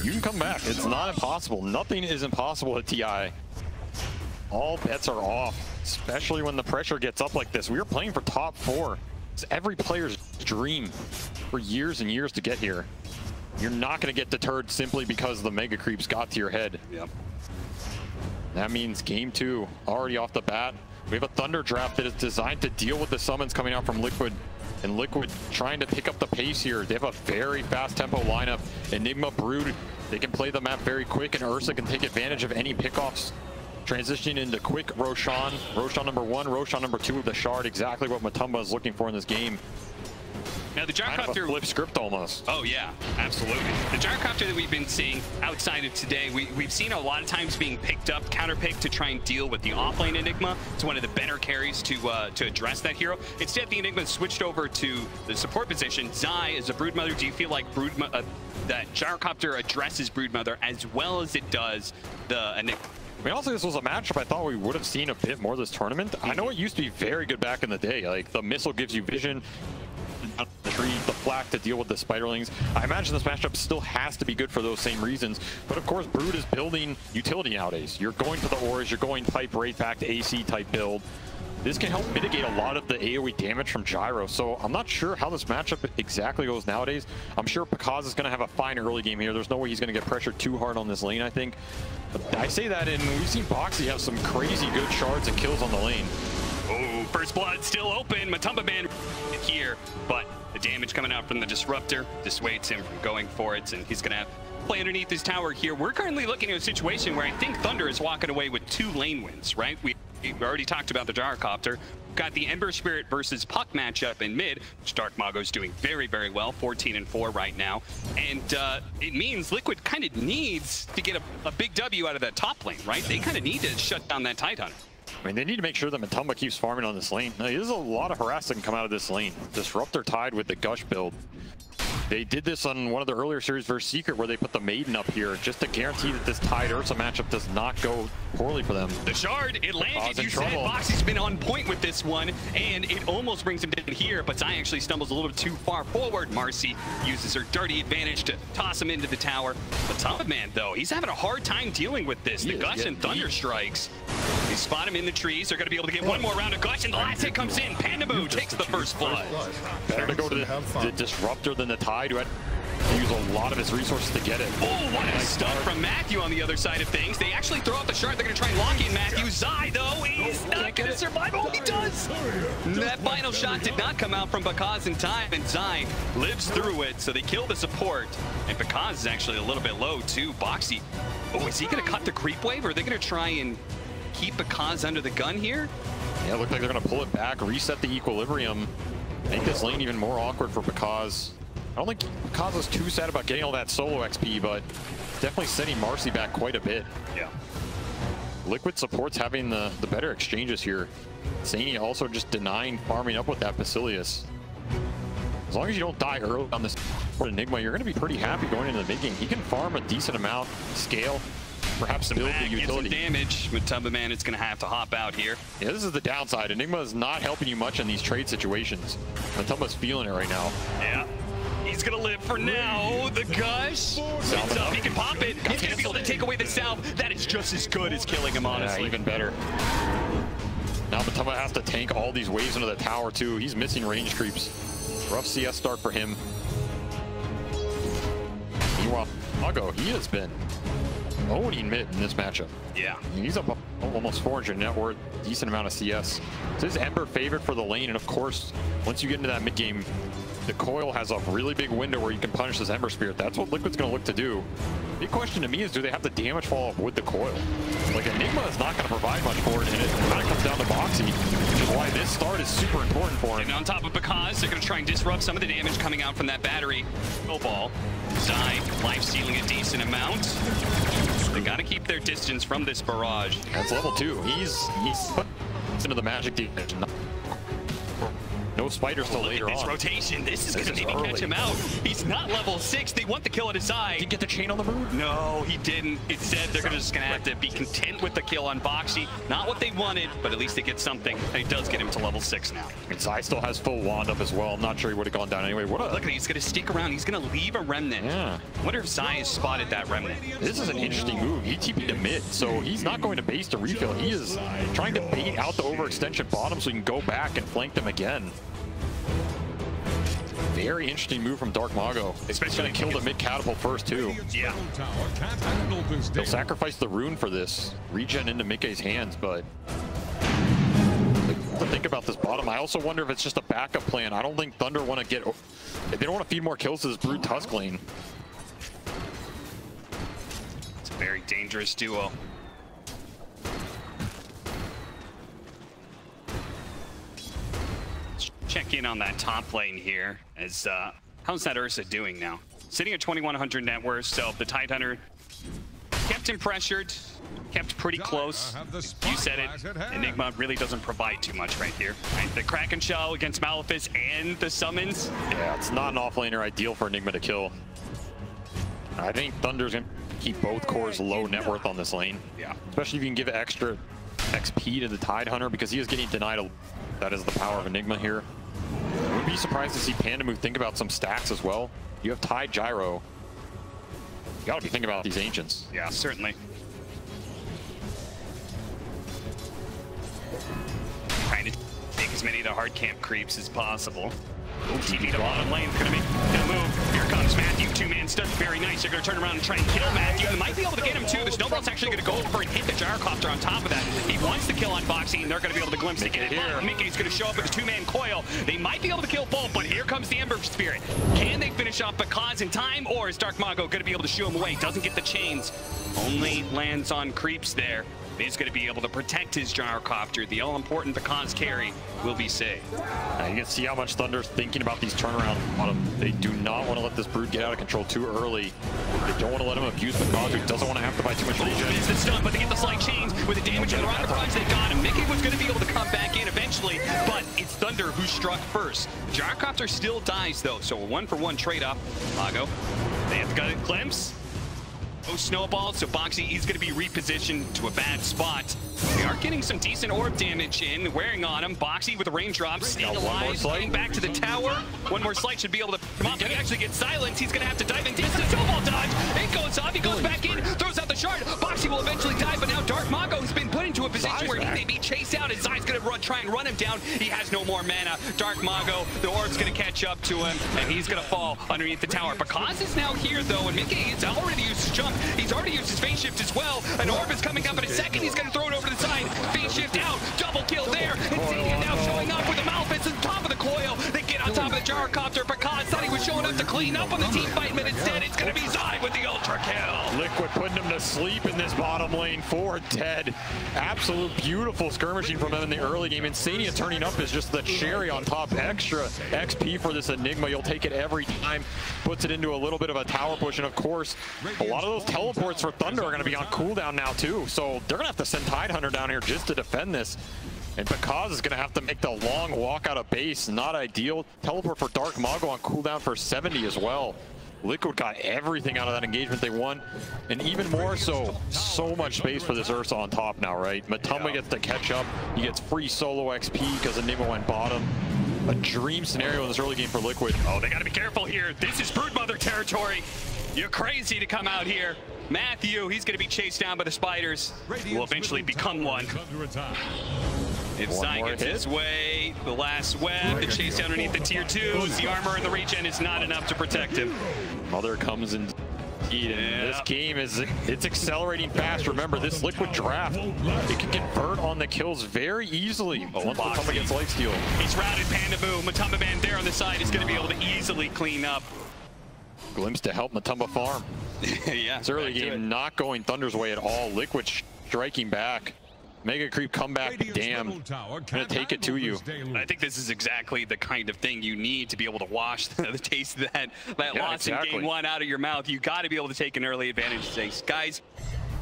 You can come back. It's not impossible. Nothing is impossible at TI. All bets are off, especially when the pressure gets up like this. We were playing for top 4. It's every player's dream for years and years to get here. You're not going to get deterred simply because the mega creeps got to your head. Yep. That means game 2 already off the bat. We have a Thunder draft that is designed to deal with the summons coming out from Liquid. And Liquid trying to pick up the pace here. They have a very fast tempo lineup. Enigma, Brood, they can play the map very quick, and Ursa can take advantage of any pickoffs. Transitioning into quick Roshan. Roshan number 1, Roshan number 2 with the shard. Exactly what Matumba is looking for in this game. Now the gyrocopter, kind of a flip script almost. Oh yeah, absolutely. The gyrocopter that we've been seeing outside of today, we've seen a lot of times being picked up, counterpicked to try and deal with the offlane Enigma. It's one of the better carries to address that hero. Instead, the Enigma switched over to the support position. Zai is a Broodmother. Do you feel like that gyrocopter addresses Broodmother as well as it does the Enigma? I mean, honestly, this was a matchup I thought we would have seen a bit more this tournament. I know it used to be very good back in the day. Like, the missile gives you vision, the tree, the flak to deal with the spiderlings. I imagine this matchup still has to be good for those same reasons. But of course, Brood is building utility nowadays. You're going for the ores, you're going type right back to AC type build. This can help mitigate a lot of the AoE damage from Gyro. So I'm not sure how this matchup exactly goes nowadays. I'm sure Pakaz is going to have a fine early game here. There's no way he's going to get pressured too hard on this lane, I think. But I say that, and we've seen Boxy have some crazy good shards and kills on the lane. Oh, first blood still open. Matumba Man here, but the damage coming out from the disruptor dissuades him from going for it, and he's going to play underneath his tower here. We're currently looking at a situation where I think Thunder is walking away with 2 lane wins, right? We already talked about the gyrocopter. Got the Ember Spirit versus Puck matchup in mid, which Dark Mago's doing very, very well, 14-4 right now. And it means Liquid kind of needs to get a big W out of that top lane, right? They kind of need to shut down that Tidehunter. I mean, they need to make sure that Matumba keeps farming on this lane. Now, there's a lot of harass that can come out of this lane. Disruptor tied with the Gush build. They did this on one of the earlier series versus Secret where they put the Maiden up here just to guarantee that this Tide Ursa matchup does not go poorly for them. The shard, it landed. You said Boxy's been on point with this one, and it almost brings him down here, but Zai actually stumbles a little bit too far forward. Marcy uses her dirty advantage to toss him into the tower. But Matumba Man, though, he's having a hard time dealing with this. The Gush and Thunder strikes. They spot him in the trees. They're going to be able to get one more round of Gush, and the last hit comes in. Pandamu takes the first blood. Better to go to the Disruptor than the Tide, who had to use a lot of his resources to get it. Oh, what a stuff from Matthew on the other side of things. They actually throw out the shard. They're going to try and lock in Matthew. Zai, though, he's not going to survive. Oh, he does! That final shot did not come out from Pakaz in time, and Zai lives through it, so they kill the support. And Pakaz is actually a little bit low, too. Boxy, oh, is he going to cut the creep wave, or are they going to try and keep Pakaz under the gun here? Yeah, it looks like they're going to pull it back, reset the equilibrium, make this lane even more awkward for Pakaz. I don't think Pakaz was too sad about getting all that solo XP, but definitely setting Marcy back quite a bit. Yeah. Liquid supports having the better exchanges here. Zany also just denying farming up with that Basilius. As long as you don't die early on this Enigma, you're going to be pretty happy going into the mid game. He can farm a decent amount, scale, perhaps build the utility. Get some damage. Matumba Man is going to have to hop out here. Yeah, this is the downside. Enigma is not helping you much in these trade situations. Matumba's feeling it right now. Yeah. He's gonna live for now. The Gush. It's up. He can pop it. He's gonna be able to take away the salve. That is just as good as killing him, honestly. Yeah, even better. Now Matumba has to tank all these waves into the tower too. He's missing range creeps. Rough CS start for him. Meanwhile, Mago, he has been owning mid in this matchup. Yeah. He's up almost 400 net worth, decent amount of CS. So his Ember favored for the lane, and of course, once you get into that mid game, the coil has a really big window where you can punish this Ember Spirit. That's what Liquid's going to look to do. Big question to me is, do they have the damage fall off with the coil? Like, Enigma is not going to provide much for it, and it kind of comes down to Boxy, which is why this start is super important for him. And on top of Pakaz, they're going to try and disrupt some of the damage coming out from that battery. Ball. Zai, life stealing a decent amount. They got to keep their distance from this barrage. That's level 2. He's put into the magic damage. No spiders till later on. This rotation, this is gonna maybe catch him out. He's not level 6. They want the kill at his side. Did he get the chain on the move? No, he didn't. Instead, they're just gonna have to be content with the kill on Boxy. Not what they wanted, but at least they get something. And he does get him to level 6 now. And Zai still has full wand up as well. I'm not sure he would have gone down anyway. What a look at it, he's gonna stick around. He's gonna leave a remnant. Yeah. I wonder if Zai has spotted that remnant. This is an interesting move. He TP'd to mid, so he's not going to base to refill. He is trying to bait out the overextension bottom so he can go back and flank them again. Very interesting move from Dark Mago. Especially going to kill the mid catapult first too. Yeah. He'll sacrifice the rune for this. Regen into Mickey's hands, but to think about this bottom, I also wonder if it's just a backup plan. I don't think Thunder want to get, they don't want to feed more kills to this Brood Tusk lane. It's a very dangerous duo. Let's check in on that top lane here. As how's that Ursa doing now? Sitting at 2100 net worth, so the Tidehunter kept him pressured. Kept pretty close. You said it. Enigma really doesn't provide too much right here. Right? The Kraken Shell against Malefice and the summons. Yeah, it's not an offlaner ideal for Enigma to kill. I think Thunder's going to keep both cores low net worth on this lane. Yeah. Especially if you can give extra XP to the Tidehunter because he is getting denied. That is the power of Enigma here. I wouldn't be surprised to see Pandamu think about some stacks as well. You have Tide Gyro. You got to be thinking about these Ancients. Yeah, certainly. Trying to take as many of the hard camp creeps as possible. TP to bottom lane, gonna make that move. Here comes Matthew, two-man stun, very nice. They're gonna turn around and try and kill Matthew. They might be able to get him too. The snowball's actually gonna go over and hit the gyrocopter on top of that. He wants to kill on Boxy, and they're gonna be able to glimpse to get it here. Mickey's gonna show up with his two-man coil. They might be able to kill both, but here comes the Ember Spirit. Can they finish off Because in time, or is Dark Mago gonna be able to shoo him away? Doesn't get the chains. Only lands on creeps there. He's going to be able to protect his gyrocopter. The all-important Because carry will be saved. Now you can see how much Thunder's thinking about these turnaround on him. They do not want to let this Brood get out of control too early. They don't want to let him abuse Because, who doesn't want to have to buy too much regen. It's the stun, but they get the slight chains with the damage and the rocket punch. They got him. Mickey was going to be able to come back in eventually, but it's Thunder who struck first. The gyrocopter still dies, though, so a one-for-one trade-off. Mago, they have got a glimpse. No snowball, so Boxy is going to be repositioned to a bad spot. They are getting some decent orb damage in, wearing on him. Boxy with the raindrops, staying alive, getting back to the tower. One more slight should be able to come up. He actually gets silenced. He's going to have to dive in. It's a snowball dodge. It goes off. He goes back in, throws out the shard. Boxy will eventually die, but now Dark Mago has been put into a position where he may be chased out, and Zai's going to try and run him down. He has no more mana. Dark Mago, the orb's going to catch up to him, and he's going to fall underneath the tower. Because is now here, though, and Mickey has already used his jump. He's already used his phase shift as well. An orb is coming up in a second. He's going to throw it over to the side. Phase shift out. Double kill there. Insania now showing up with the Malefice at the top of the coil. They get on top of the gyrocopter. Because thought he was showing up to clean up on the team fight, but instead it's going to be Zai with the ultra kill. Liquid putting him to sleep in this bottom lane for dead. Absolute beautiful skirmishing from him in the early game. Insania turning up is just the cherry on top. Extra XP for this Enigma. You'll take it every time. Puts it into a little bit of a tower push, and of course, a lot of those teleports for Thunder are going to be on cooldown now too. So they're going to have to send Tidehunter down here just to defend this. And Because is going to have to make the long walk out of base. Not ideal. Teleport for Dark Mago on cooldown for 70 as well. Liquid got everything out of that engagement they won, and even more so much space for this Ursa on top now, right? Matumba gets to catch up. He gets free solo XP because Enigma went bottom. A dream scenario in this early game for Liquid. Oh, they got to be careful here. This is Broodmother territory. You're crazy to come out here. Matthew, he's going to be chased down by the spiders. Will eventually become one. If Zai gets his way, the last web, the chase down underneath the tier 2s, the armor and the regen is not enough to protect him. Mother comes in. And this game it's accelerating fast. Remember, this Liquid draft, it can convert on the kills very easily. But once Matumba gets lifesteal. He's routed Pandamu. Matumba Man there on the side is going to be able to easily clean up. Glimpse to help Matumba farm. Yeah, this early game not going Thunder's way at all. Liquid striking back. Mega creep, come back, damn. Gonna take it to you. I think this is exactly the kind of thing you need to be able to wash the taste of that loss in game 1 out of your mouth. You got to be able to take an early advantage today. Guys,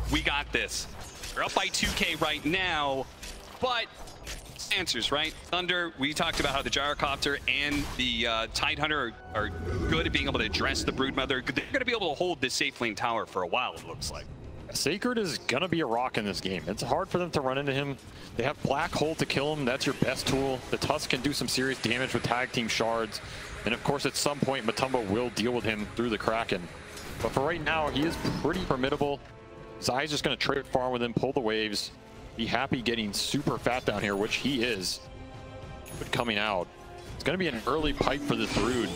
we got this. We're up by 2K right now, but answers, right? Thunder, we talked about how the Gyrocopter and the Tidehunter are good at being able to address the Broodmother. They're going to be able to hold this safe lane tower for a while, it looks like. Sacred is going to be a rock in this game. It's hard for them to run into him. They have Black Hole to kill him. That's your best tool. The Tusk can do some serious damage with tag team shards. And of course, at some point, Matumba will deal with him through the Kraken. But for right now, he is pretty formidable. Zai's just going to trade farm with him, pull the waves, be happy getting super fat down here, which he is. But coming out, it's going to be an early pipe for this Brood.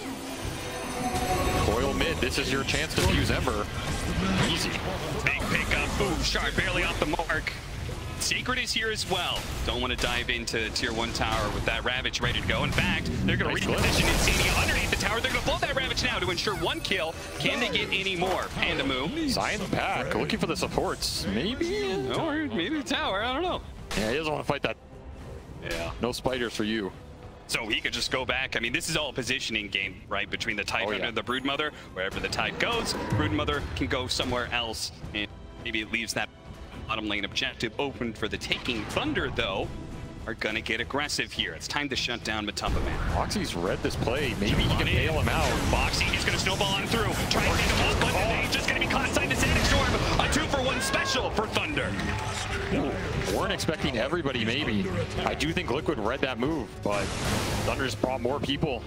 Coil mid, this is your chance to fuse Ember. Easy. Big pickup. Ooh, Shard barely off the mark. Sacred is here as well. Don't want to dive into tier 1 tower with that Ravage ready to go. In fact, they're going to reposition Insania underneath the tower. They're going to blow that Ravage now to ensure 1 kill. Can they get any more? Panda move. Science back, looking for the supports. Maybe? Or maybe the tower, I don't know. Yeah, he doesn't want to fight that. Yeah, no spiders for you. So he could just go back. I mean, this is all a positioning game, right? Between the Tidehunter and the Broodmother. Wherever the Tide goes, Broodmother can go somewhere else. And maybe it leaves that bottom lane objective open for the taking. Thunder, though, are going to get aggressive here. It's time to shut down Matumba Man. Boxy's read this play. Maybe he can bail him out. Boxy, he's going to snowball on through. Try and get him off, but he's just going to be caught inside the Sonic Storm. A 2-for-1 special for Thunder. Ooh, weren't expecting everybody, maybe. I do think Liquid read that move, but Thunder's brought more people.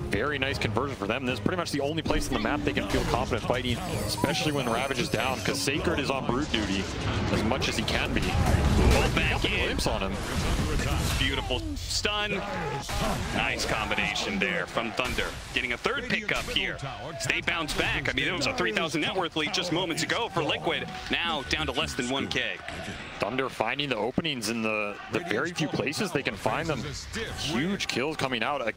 Very nice conversion for them. This is pretty much the only place in the map they can feel confident fighting, especially when Ravage is down, because Sacred is on Brood duty as much as he can be. Pull back in. Glimpse on him. Beautiful stun. Nice combination there from Thunder. Getting a third pickup here. Stay bounce back. I mean, it was a 3,000 net worth lead just moments ago for Liquid. Now down to less than 1K. Thunder finding the openings in the very few places they can find them. Huge kills coming out.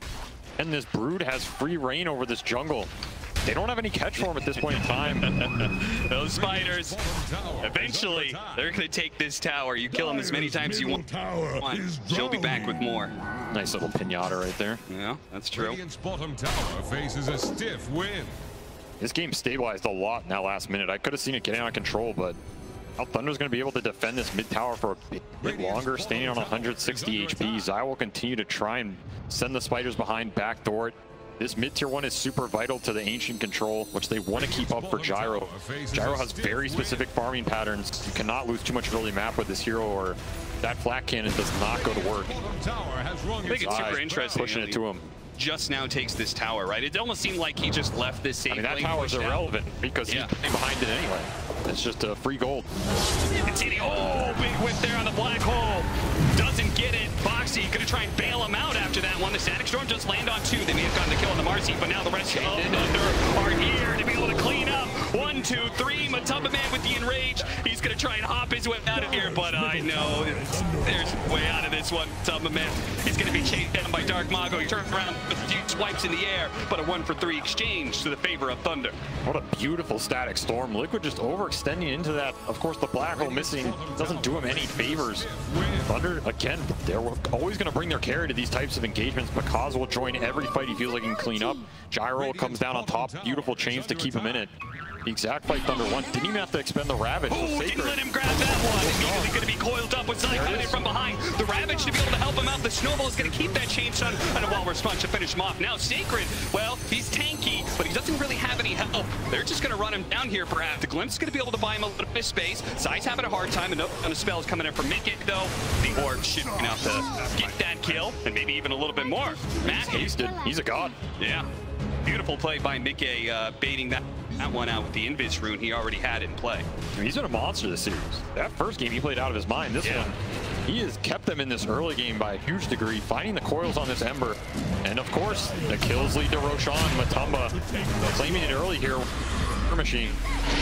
And this Brood has free reign over this jungle. They don't have any catch for him at this point in time. Those spiders, eventually, they're going to take this tower. You kill them as many times as you want. She'll be back with more. Nice little pinata right there. Yeah, that's true. Radiant's bottom tower faces a stiff win. This game stabilized a lot in that last minute. I could have seen it getting out of control, but now Thunder's going to be able to defend this mid tower for a bit longer, staying on 160 HP. Zai will continue to try and send the spiders behind, backdoor it. This mid tier 1 is super vital to the ancient control, which they want to keep up for Gyro. Gyro has very specific farming patterns. You cannot lose too much early map with this hero, or that flat cannon does not go to work. I think it's super interesting. Pushing it to him. Just now takes this tower, right? It almost seemed like he just left this safe lane. I mean, that tower's irrelevant because he's behind it anyway. It's just a free gold. Oh, big whip there on the Black Hole. Doesn't get it. Boxy gonna try and bail him out after that one. The Static Storm just land on 2. They may have gotten the kill on the Marcy, but now the rest of Thunder are here to be able to clean up. 1, 2, 3. Matumba Man with the enrage. He's gonna try and hop his way out of here, but I know there's a way out of this one. Matumba Man is gonna be chased down by Dark Mago. He turns around with a few swipes in the air, but a 1-for-3 exchange to the favor of Thunder. What a beautiful Static Storm. Liquid just overextending into that. Of course, the Black Hole missing doesn't do him any favors. Thunder, again, they're always going to bring their carry to these types of engagements. Pakaz will join every fight he feels like he can clean up. Gyro comes down on top. Beautiful chains to keep him in it. The exact fight Thunder won. Didn't even have to expend the Ravage. Oh, didn't let him grab that one. Immediately going to be coiled up with Zai coming in from behind. The Ravage to be able to help him out. The Snowball is going to keep that chain stun and a wall response to finish him off. Now Sacred, well, he's tanky, but he doesn't really have any help. They're just going to run him down here perhaps. The Glimpse is going to be able to buy him a little bit of space. Zai's having a hard time. And a spell is coming in from Mickey, though. The Orb should be enough to get that kill and maybe even a little bit more. Matt, hasted. He's a god. Yeah. Beautiful play by Mickey, baiting that one out with the Invis rune he already had in play. I mean, he's been a monster this series. That first game he played out of his mind. This one, he has kept them in this early game by a huge degree, finding the coils on this Ember. And of course, the kills lead to Roshan. Matumba claiming it early here. Machine.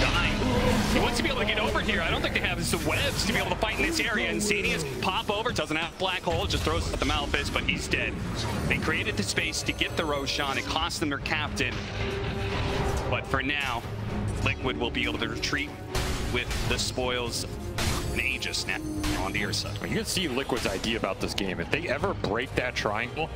Dying. He wants to be able to get over here. I don't think they have some webs to be able to fight in this area. Insania's pop over, doesn't have Black Hole, just throws at the Malphus, but he's dead. They created the space to get the Roshan. It cost them their captain. But for now, Liquid will be able to retreat with the spoils and Aegis now on the Ursa. You can see Liquid's idea about this game. If they ever break that triangle,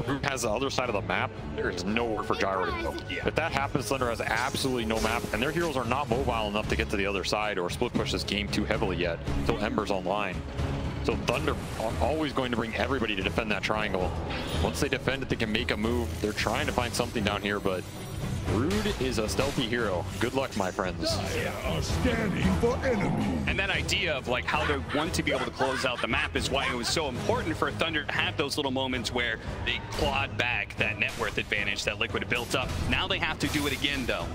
who has the other side of the map, there is nowhere for Gyro to go. If that happens, Thunder has absolutely no map, and their heroes are not mobile enough to get to the other side or split push this game too heavily yet until Ember's online. So Thunder are always going to bring everybody to defend that triangle. Once they defend it, they can make a move. They're trying to find something down here, but Brood is a stealthy hero. Good luck, my friends. Standing for enemy. And that idea of like how they want to be able to close out the map is why it was so important for Thunder to have those little moments where they clawed back that net worth advantage that Liquid had built up. Now they have to do it again, though.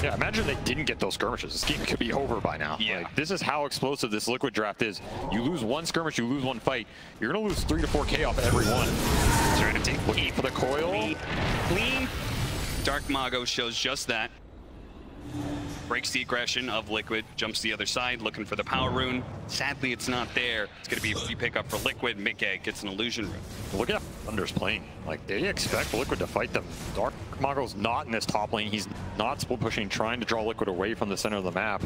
Yeah, imagine they didn't get those skirmishes. This game could be over by now. Yeah. Like, this is how explosive this Liquid draft is. You lose one skirmish, you lose one fight. You're going to lose 3 to 4K off every one. Trying to take Looking for the coil. Clean. Dark Mago shows just that. Breaks the aggression of Liquid, jumps the other side, looking for the power rune. Sadly, it's not there. It's going to be a free pickup for Liquid. Mick gets an illusion rune. Look at how Thunder's playing. Like, they expect Liquid to fight them. Dark Mago's not in this top lane. He's not split pushing, trying to draw Liquid away from the center of the map.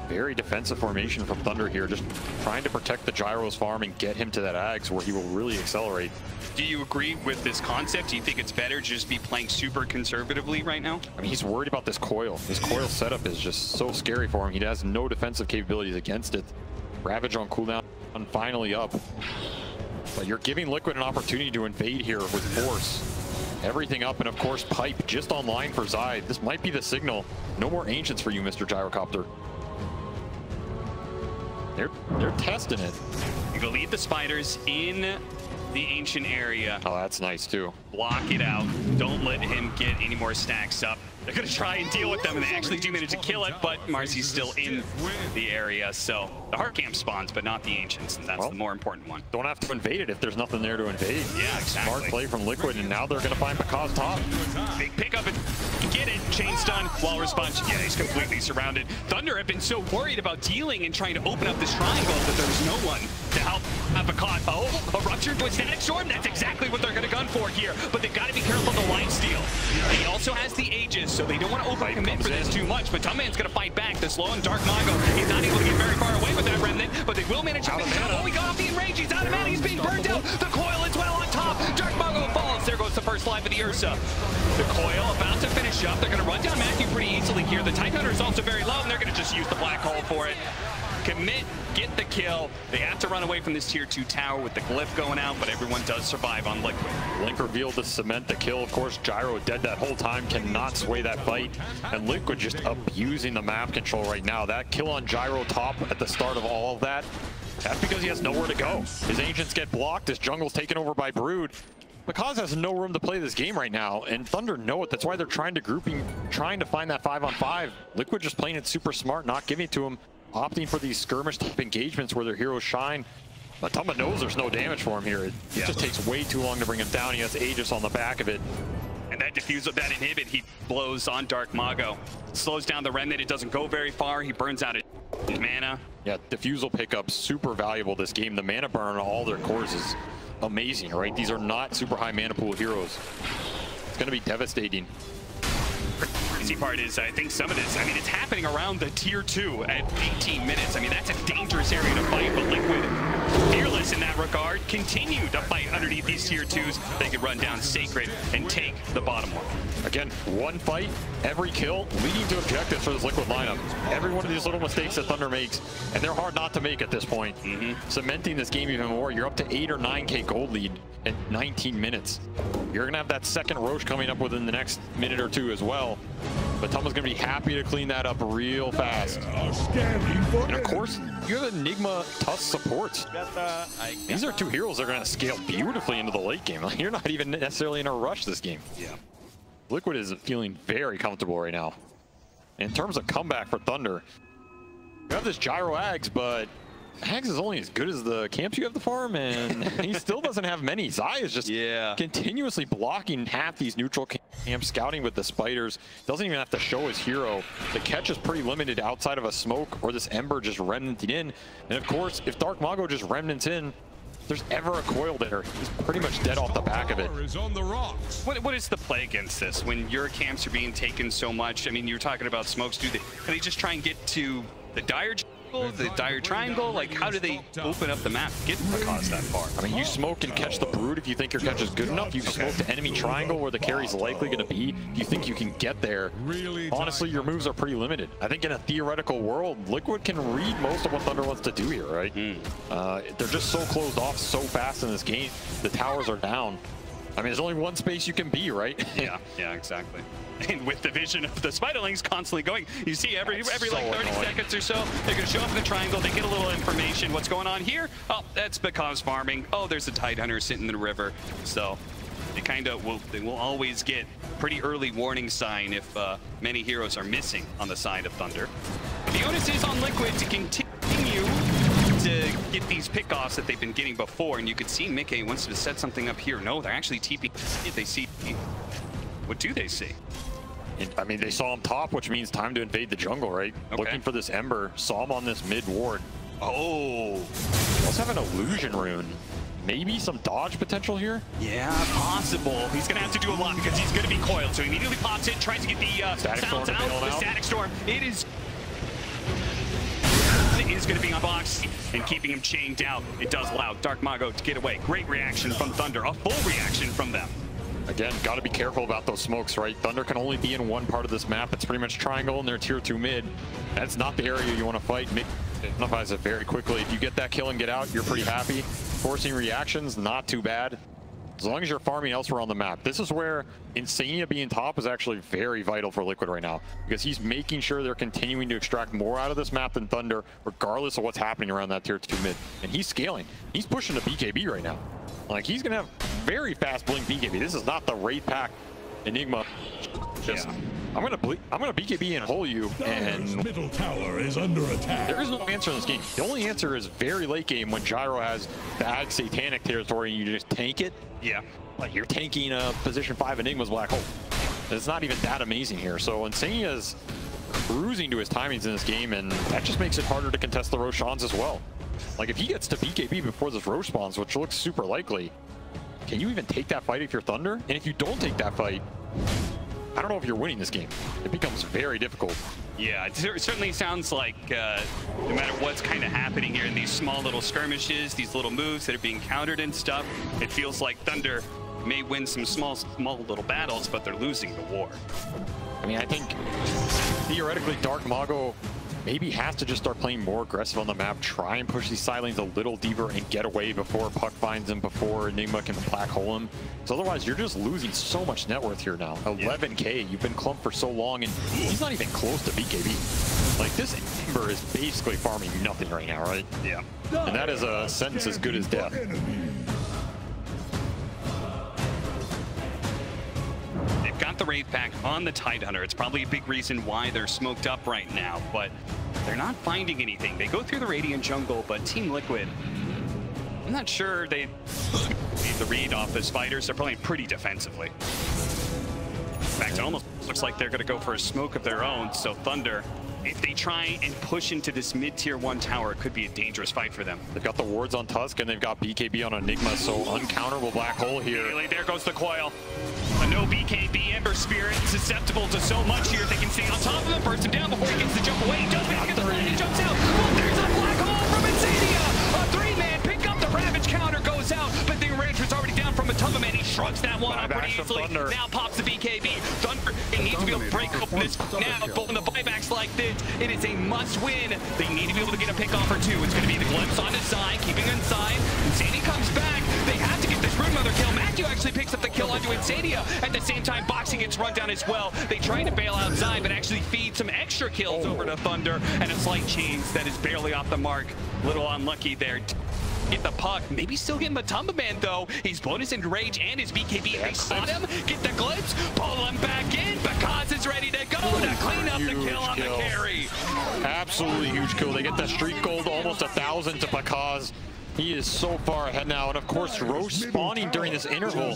Very defensive formation from Thunder here, just trying to protect the Gyro's farm and get him to that Ags where he will really accelerate. Do you agree with this concept? Do you think it's better to just be playing super conservatively right now? I mean, he's worried about this coil. His coil setup is just so scary for him. He has no defensive capabilities against it. Ravage on cooldown and finally up. But you're giving Liquid an opportunity to invade here with force. Everything up, and of course, Pipe just online for Zide. This might be the signal. No more Ancients for you, Mr. Gyrocopter. They're testing it. You go lead the spiders in the ancient area. Oh, that's nice too. Block it out. Don't let him get any more stacks up. They're going to try and deal with them, and they actually do manage to kill it, but Marcy's still in the area. So the heart camp spawns, but not the ancients, and that's the more important one. Don't have to invade it if there's nothing there to invade. Yeah, exactly. Smart play from Liquid, and now they're going to find Pakaz top. Big pickup and get it. Chain stun, wall response. Yeah, he's completely surrounded. Thunder have been so worried about dealing and trying to open up this triangle that there's no one to help have Pakaz. Oh, a ruptured with static storm. That's exactly what they're going to gun for here, but they've got to be careful of the lifesteal. He also has the Aegis, so they don't want to overcommit for this too much, but Tumman's going to fight back. The slow and Dark Mago, he's not able to get very far away with that Remnant, but they will manage to finish him. Oh, he got off the enrage. He's out of mana. He's being burned out. The coil is well on top. Dark Mago falls. There goes the first life of the Ursa. The coil about to finish up. They're going to run down Matthew pretty easily here. The Tidehunter is also very low, and they're going to just use the black hole for it. Commit, get the kill. They have to run away from this tier 2 tower with the glyph going out, but everyone does survive on Liquid. Link revealed to cement the kill. Of course, Gyro dead that whole time, cannot sway that fight. And Liquid just abusing the map control right now. That kill on Gyro top at the start of all of that, that's because he has nowhere to go. His Ancients get blocked, his jungle's taken over by Brood. Pakaz has no room to play this game right now, and Thunder know it. That's why they're trying to find that 5-on-5. Liquid just playing it super smart, not giving it to him, opting for these skirmish type engagements where their heroes shine. But Tumba knows there's no damage for him here. It just takes way too long to bring him down. He has Aegis on the back of it. And that diffuse of that inhibit, he blows on Dark Mago. Slows down the Remnant. It doesn't go very far. He burns out his mana. Yeah, diffusal pickup, super valuable this game. The mana burn on all their cores is amazing, right? These are not super high mana pool heroes. It's going to be devastating. Crazy part is, I think some of this, I mean, it's happening around the tier 2 at 18 minutes. I mean, that's a dangerous area to fight, but Liquid, fearless in that regard, continue to fight underneath these tier 2s. They could run down Sacred and take the bottom one. Again, one fight, every kill, leading to objectives for this Liquid lineup. Every one of these little mistakes that Thunder makes, and they're hard not to make at this point. Cementing this game even more. You're up to 8 or 9K gold lead in 19 minutes. You're gonna have that second Roche coming up within the next minute or two as well. But Tumba's gonna be happy to clean that up real fast. And of course, you have Enigma Tusk supports. These are two heroes that are gonna scale beautifully into the late game. You're not even necessarily in a rush this game. Yeah. Liquid is feeling very comfortable right now. In terms of comeback for Thunder, you have this Gyro Ags, but Ags is only as good as the camps you have to farm, and he still doesn't have many. Zai is just continuously blocking half these neutral camps, scouting with the spiders. Doesn't even have to show his hero. The catch is pretty limited outside of a smoke or this Ember just remnanting in. And of course, if Dark Mago just remnants in, if there's ever a coil there, he's pretty much dead off the back of it. What is the play against this? When your camps are being taken so much, I mean, you're talking about smokes, can they just try and get to the Dire the dire triangle? Like, how do they open up the map, get Pakaz that far? I mean, you smoke and catch the brood if you think your catch is good enough. You smoke the enemy triangle where the carry's likely going to be. If you think you can get there, honestly, your moves are pretty limited. I think in a theoretical world, Liquid can read most of what Thunder wants to do here, right? They're just so closed off so fast in this game. The towers are down. I mean, there's only one space you can be, right? Yeah, exactly. And with the vision of the Spiderlings constantly going, you see every like 30 seconds or so, they're going to show up in the triangle, they get a little information, what's going on here? Oh, that's Pakaz farming. Oh, there's a Tidehunter sitting in the river. So they kind of will always get pretty early warning sign if many heroes are missing on the side of Thunder. The onus is on Liquid to continue to get these pickoffs that they've been getting before, and you could see Mickey wants to set something up here. No, they're actually TPing. They see. What do they see? I mean, they saw him top, which means time to invade the jungle, right? Okay. Looking for this Ember, saw him on this mid ward. Oh, he does have an illusion rune. Maybe some dodge potential here? Yeah, possible. He's going to have to do a lot because he's going to be coiled. So he immediately pops it, tries to get the sounds out. The Static Storm. It is going to be unboxed and keeping him chained down. It does allow Dark Mago to get away. Great reaction from Thunder. A full reaction from them. Again, got to be careful about those smokes, right? Thunder can only be in one part of this map. It's pretty much triangle and they're tier 2 mid. That's not the area you want to fight. Identifies it very quickly. If you get that kill and get out, you're pretty happy. Forcing reactions, not too bad. As long as you're farming elsewhere on the map. This is where Insania being top is actually very vital for Liquid right now, because he's making sure they're continuing to extract more out of this map than Thunder, regardless of what's happening around that tier 2 mid. And he's scaling. He's pushing to BKB right now. Like, he's gonna have very fast blink BKB. This is not the Wraith Pack Enigma. Just, I'm gonna BKB and hole you, and middle tower is under attack. There is no answer in this game. The only answer is very late game when Gyro has bad satanic territory and you just tank it. Yeah. Like, you're tanking a position 5 Enigma's black hole. It's not even that amazing here. So Insania's cruising to his timings in this game, and that just makes it harder to contest the Roshans as well. Like, if he gets to BKB before this Rosh spawns, which looks super likely, can you even take that fight if you're Thunder? And if you don't take that fight, I don't know if you're winning this game. It becomes very difficult. Yeah, it certainly sounds like no matter what's kind of happening here in these small little skirmishes, these little moves that are being countered and stuff, it feels like Thunder may win some small little battles, but they're losing the war. I mean, I think theoretically Dark Mago maybe has to just start playing more aggressive on the map, try and push these side lanes a little deeper and get away before Puck finds him, before Enigma can black hole him. So otherwise, you're just losing so much net worth here now. 11K, you've been clumped for so long, and he's not even close to BKB. Like, this Ember is basically farming nothing right now, right? Yeah. And that is a sentence as good as death. They've got the Wraith Pack on the Tidehunter. It's probably a big reason why they're smoked up right now, but they're not finding anything. They go through the Radiant jungle, but Team Liquid, I'm not sure they need the read off the spiders. They're playing pretty defensively. In fact, it almost looks like they're going to go for a smoke of their own, so Thunder, if they try and push into this mid-tier 1 tower, it could be a dangerous fight for them. They've got the wards on Tusk, and they've got BKB on Enigma, so uncounterable black hole here. Really, there goes the coil. A no BKB Ember Spirit, susceptible to so much here. They can stay on top of him, burst him down before he gets the jump away. He does make it, he jumps out. Well, there's a black hole from Insania. A 3-man pick up the Ravage counter, goes out, but the Ranger's already down from Matumbaman. He shrugs that one up pretty easily. Now pops the BKB. Thunder, they need to be able to break open this now, but when the buybacks like this, it is a must-win. They need to be able to get a pick off or two. It's going to be the glimpse on his side, keeping inside. Insania comes back. They have to get this Broodmother kill. Matthew actually picks up the kill onto Insania. At the same time, Boxing gets run down as well. They try to bail outside, but actually feed some extra kills over to Thunder, and a slight chains that is barely off the mark. Little unlucky there. Get the puck. Maybe still getting Matumbaman though. He's bonus into rage and his BKB. They spot him. Get the glimpse. Pull him back in. Pakaz is ready to go to clean up the kill on the carry. Absolutely huge kill. They get the streak gold, almost 1,000 to Pakaz. He is so far ahead now, and of course Roche spawning during this interval.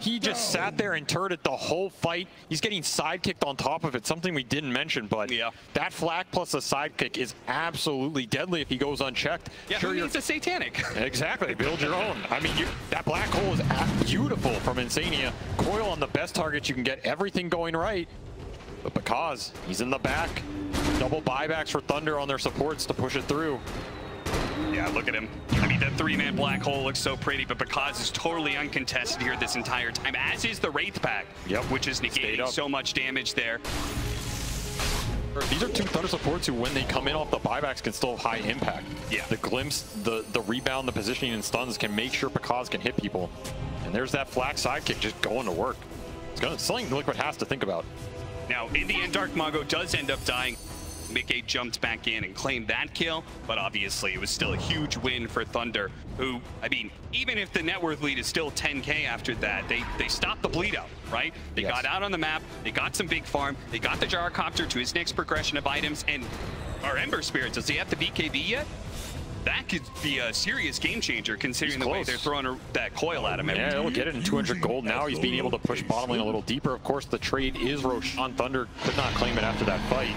He just sat there and turreted the whole fight. He's getting sidekicked on top of it, something we didn't mention, but that flak plus a sidekick is absolutely deadly if he goes unchecked. Yeah, sure, who needs a satanic? Exactly, build your own. I mean, that black hole is beautiful from Insania. Coil on the best target you can get, everything going right. But Pakaz, he's in the back. Double buybacks for Thunder on their supports to push it through. Yeah, look at him. I mean, that 3-man black hole looks so pretty, but Bakaz is totally uncontested here this entire time, as is the Wraith Pack, which is negating so much damage there. These are two Thunder supports who, when they come in off the buybacks, can still have high impact. Yeah. The glimpse, the rebound, the positioning, and stuns can make sure Bakaz can hit people. And there's that flag sidekick just going to work. It's something Liquid has to think about. Now, in the end, Dark Mago does end up dying. Mickey jumped back in and claimed that kill, but obviously it was still a huge win for Thunder, who, I mean, even if the net worth lead is still 10K after that, they stopped the bleed out, right? They got out on the map, they got some big farm, they got the Gyrocopter to his next progression of items, and our Ember Spirit, does he have the BKB yet? That could be a serious game changer considering the way they're throwing that coil at him. Yeah, he'll get it in 200 gold. Now he's being able to push bottom lane a little deeper. Of course, the trade is Roshan. Thunder could not claim it after that fight.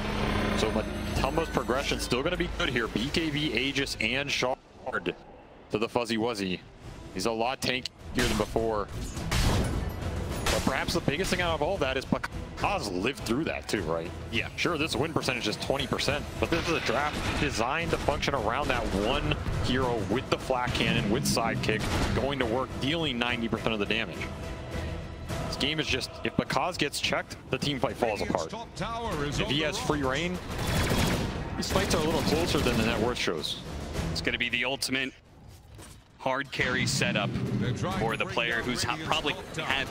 So Matumba's progression still going to be good here. BKB, Aegis, and Shard to the Fuzzy Wuzzy. He's a lot tankier than before. But perhaps the biggest thing out of all that is Bakaz lived through that too, right? Yeah. Sure, this win percentage is 20%, but this is a draft designed to function around that one hero with the flat cannon, with sidekick, going to work, dealing 90% of the damage. This game is just, if Bakaz gets checked, the team fight falls apart. If he has free reign, these fights are a little closer than the net worth shows. It's going to be the ultimate hard carry setup for the player who's probably had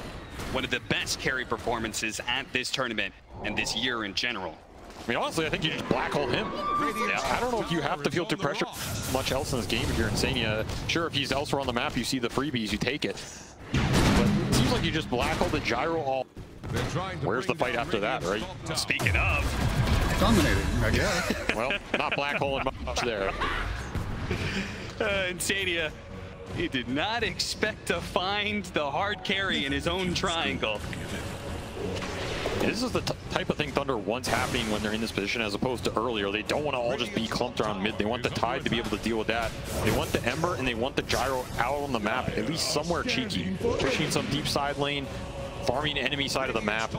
one of the best carry performances at this tournament and this year in general. I mean, honestly, I think you just black hole him. Yeah, I don't know if you have to feel too pressure much else in this game if you're Insania. Sure, if he's elsewhere on the map, you see the freebies, you take it. But it seems like you just black hole the gyro all. Where's the fight after that, right? Speaking of, dominating, I guess. Well, not black holing much there. Insania, he did not expect to find the hard carry in his own triangle. This is the type of thing Thunder wants happening when they're in this position as opposed to earlier. They don't want to all just be clumped around mid. They want the Tide to be able to deal with that. They want the Ember and they want the Gyro out on the map, at least somewhere cheeky. Pushing some deep side lane, farming enemy side of the map.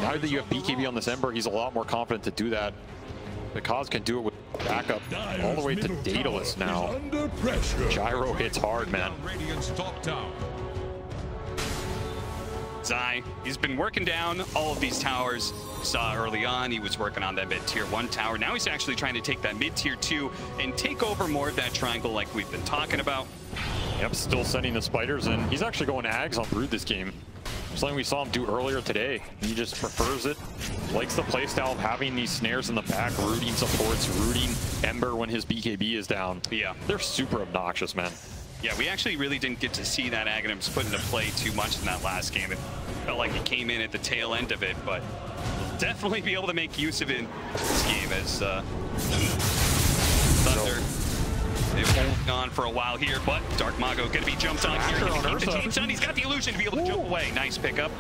Now that you have BKB on this Ember, he's a lot more confident to do that. Bakaz can do it with backup all the way to Daedalus now. Gyro hits hard, man. Zai, he's been working down all of these towers. We saw early on he was working on that mid-tier 1 tower. Now he's actually trying to take that mid-tier 2 and take over more of that triangle like we've been talking about. Yep, still sending the spiders, and he's actually going Ags on Brood this game. Something we saw him do earlier today. He just prefers it. Likes the playstyle of having these snares in the back, rooting supports, rooting Ember when his BKB is down. Yeah. They're super obnoxious, man. Yeah, we actually really didn't get to see that Aghanims put into play too much in that last game. It felt like he came in at the tail end of it, but we'll definitely be able to make use of it in this game as Thunder. They've been on for a while here, but Dark Mago going to be jumped on here. He's got the illusion to be able to jump away. Nice pickup.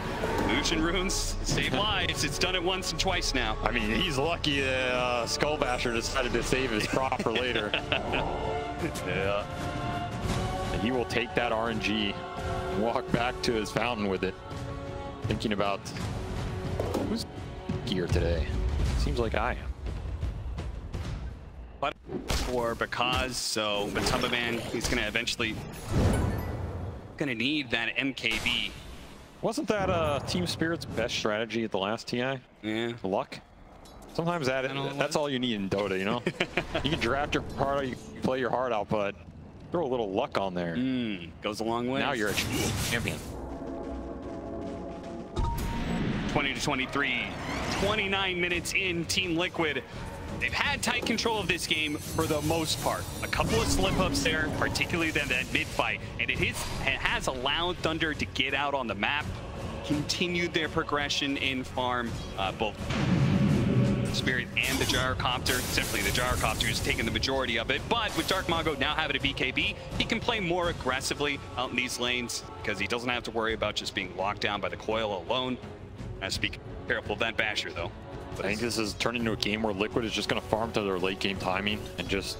Illusion runes save lives. It's done it once and twice now. I mean, he's lucky Skullbasher decided to save his prop for later. Yeah. And he will take that RNG and walk back to his fountain with it. Thinking about who's gear today. Seems like I am. For Bakaz, so Matumba Man, he's gonna eventually need that MKB. Wasn't that Team Spirit's best strategy at the last TI? Yeah. Luck. Sometimes that's all you need in Dota, you know? You can draft your heart out, you can play your heart out, but throw a little luck on there. Goes a long way. Now you're a champion. 20-23, 29 minutes in, Team Liquid. They've had tight control of this game for the most part. A couple of slip-ups there, particularly that mid-fight, and it has allowed Thunder to get out on the map, continued their progression in farm, both Spirit and the Gyrocopter. Simply the Gyrocopter is taking the majority of it, but with Dark Mago now having a BKB, he can play more aggressively out in these lanes because he doesn't have to worry about just being locked down by the coil alone. Has to be careful of that basher, though. I think this is turning into a game where Liquid is just going to farm to their late game timing and just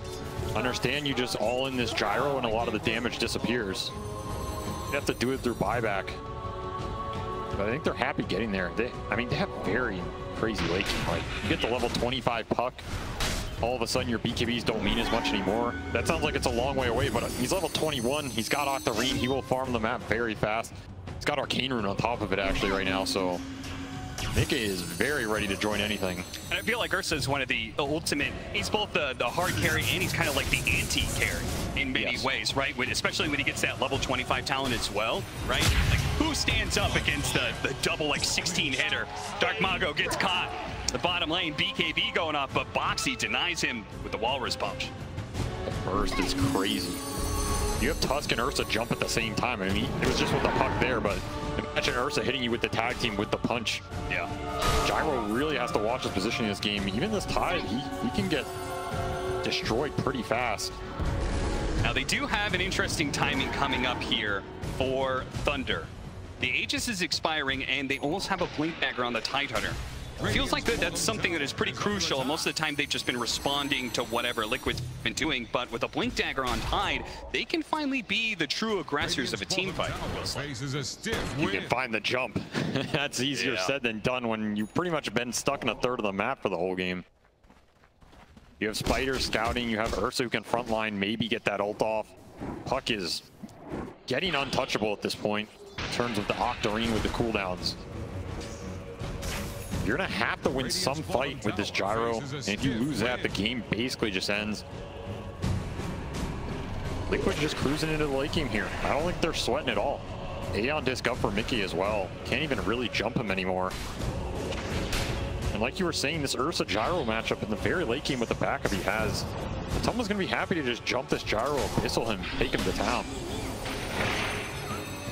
understand you just all in this gyro and a lot of the damage disappears. You have to do it through buyback. But I think they're happy getting there. They have very crazy late game. Like, you get the level 25 puck, all of a sudden your BKBs don't mean as much anymore. That sounds like it's a long way away, but he's level 21. He's got Octarine. He will farm the map very fast. He's got Arcane Rune on top of it actually right now, so Mickey is very ready to join anything. And I feel like Ursa is one of the ultimate, he's both the hard carry and he's kind of like the anti-carry in many ways, right? Especially when he gets that level 25 talent as well, right? Like, who stands up against the double like 16 hitter? Dark Mago gets caught. The bottom lane, BKB going off, but Boxy denies him with the Walrus Punch. Burst is crazy. You have Tusk and Ursa jump at the same time. I mean, it was just with the puck there, but imagine Ursa hitting you with the tag team with the punch. Yeah. Gyro really has to watch his position in this game. Even this tide, he can get destroyed pretty fast. Now they do have an interesting timing coming up here for Thunder. The Aegis is expiring and they almost have a Blink Dagger on the Tidehunter. It feels like that's something that is pretty crucial. Most of the time they've just been responding to whatever Liquid's been doing, but with a Blink Dagger on Tide, they can finally be the true aggressors of a team fight. You can find the jump. That's easier said than done when you've pretty much been stuck in a third of the map for the whole game. You have Spider scouting, you have Ursa who can frontline, maybe get that ult off. Puck is getting untouchable at this point in terms of the Octarine with the cooldowns. You're gonna have to win some fight with this Gyro, and if you lose that, the game basically just ends. Liquid just cruising into the late game here. I don't think they're sweating at all. Aeon disc up for Mickey as well. Can't even really jump him anymore. And like you were saying, this Ursa Gyro matchup in the very late game with the backup he has, someone's gonna be happy to just jump this Gyro, abyssal him, take him to town.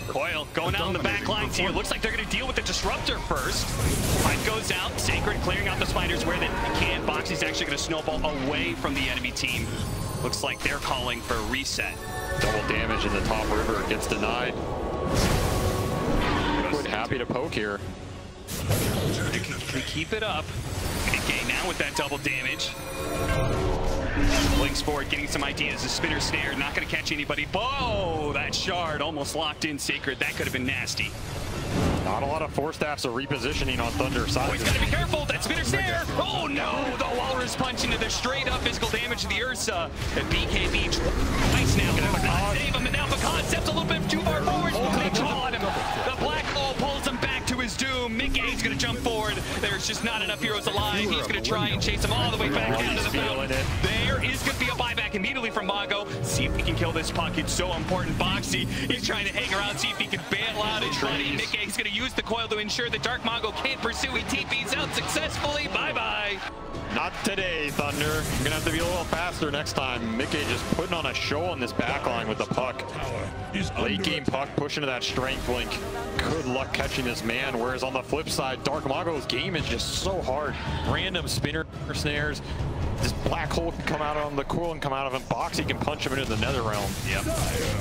Coil going out in the back lines here. Looks like they're going to deal with the Disruptor first. Fight goes out. Sacred clearing out the Spiders where they can. Boxy's actually going to snowball away from the enemy team. Looks like they're calling for a reset. Double damage in the top river. Gets denied. Liquid happy to poke here. They keep it up. Okay, now with that double damage. Blinks forward, getting some ideas. The spinner snare, not going to catch anybody. Oh, that shard almost locked in Sacred. That could have been nasty. Not a lot of Force Staffs are repositioning on Thunder side. Oh, he's got to be careful. That spinner snare. Oh, no. The Walrus punch into the straight up physical damage to the Ursa. And BKB twice now. Not save him. And now Pecan steps a little bit too far forward. They caught him. The Black Hole pulls him back to his doom. Mickey's going to jump forward. There's just not enough heroes alive. He's going to try and chase him all the way back down to the field. There is going to be a buyback immediately from Mago. See if he can kill this puck. It's so important. Boxy, he's trying to hang around, see if he can bail out his buddy. Mickey's going to use the coil to ensure that Dark Mago can't pursue. He TP's out successfully. Bye-bye. Not today, Thunder. You're going to have to be a little faster next time. Mickey just putting on a show on this backline with the puck. Late game puck pushing to that strength link. Good luck catching this man. Whereas on the flip side, Dark Mago's game is just so hard. Random spinner snares. This black hole can come out of him, the coil can come out of him. Boxy can punch him into the nether realm. Yep.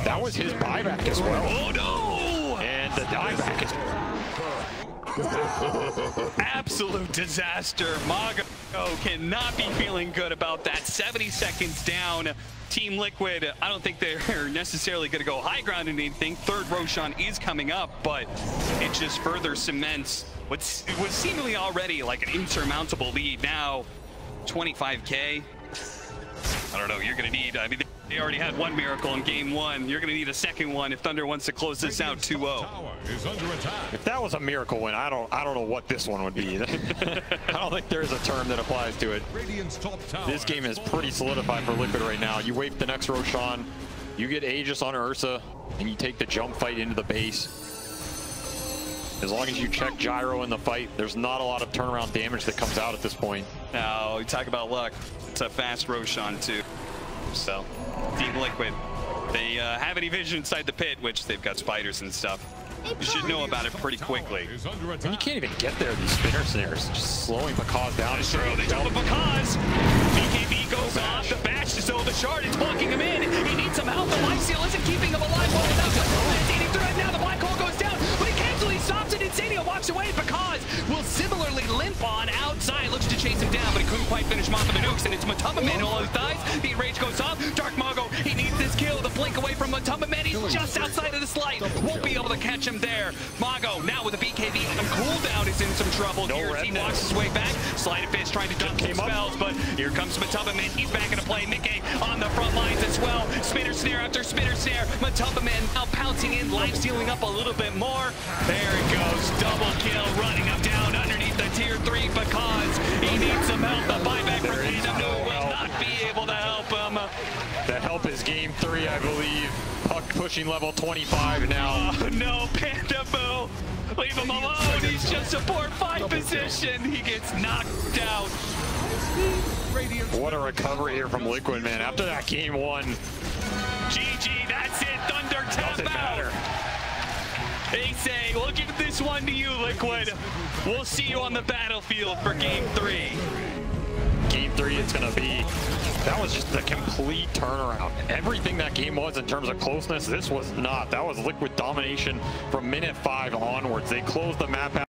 That was his buyback as well. Oh no! And the dieback is absolute disaster. Mago cannot be feeling good about that. 70 seconds down. Team Liquid, I don't think they're necessarily going to go high ground in anything. Third Roshan is coming up, but it just further cements what was seemingly already like an insurmountable lead. Now 25K. I don't know, you're going to need, I mean, they already had one miracle in game one. You're going to need a second one if Thunder wants to close this out 2-0. If that was a miracle win, I don't know what this one would be. I don't think there's a term that applies to it. This game is pretty solidified for Liquid right now. You wait the next Roshan, you get Aegis on Ursa, and you take the jump fight into the base. As long as you check Gyro in the fight, there's not a lot of turnaround damage that comes out at this point. Now, you talk about luck. It's a fast Roshan, too. So, Team Liquid, they have any vision inside the pit, which they've got spiders and stuff. You should know about it pretty quickly. And you can't even get there, these spinner snares. Just slowing Pakaz down. That's true, they jump with Pakaz. BKB goes off, the bash to Zoe the shard, it's blocking him in. He needs some help, the life seal isn't keeping him alive. Well, without the eating threat now, the black hole goes down, but he cancels, he stops it, Insanio walks away. Pakaz will similarly limp on outside, looks to chase him down, but he couldn't quite finish him off with the nukes, and it's Matumba Man who always dies. The enrage goes off, Dark Mago, he needs this kill, the blink away from Matumba Man. He's just outside of the slide. Won't be able to catch him there. Mago now with a BKB and cooldown is in some trouble here as he walks his way back. Slide of Fist trying to dump some spells, but here comes Matumba Man. He's back into play. Mickey on the front lines as well. Spinner snare after spinner snare. Matumba Man now pouncing in, life stealing up a little bit more. There it goes. Double kill, running him down underneath the tier 3 because he needs some help. The buyback from Phantom will not be able to help him. The help is game 3, I believe. Puck pushing level 25 now. Oh no, Panda Boo! Leave him alone. He's just support 5 position. He gets knocked out. What a recovery here from Liquid, man. After that game 1. GG, that's it. Thunder tap out. They say, we'll give this one to you, Liquid. We'll see you on the battlefield for game 3. Game 3, it's going to be... That was just the complete turnaround. Everything that game was in terms of closeness, this was not. That was Liquid domination from minute 5 onwards. They closed the map out.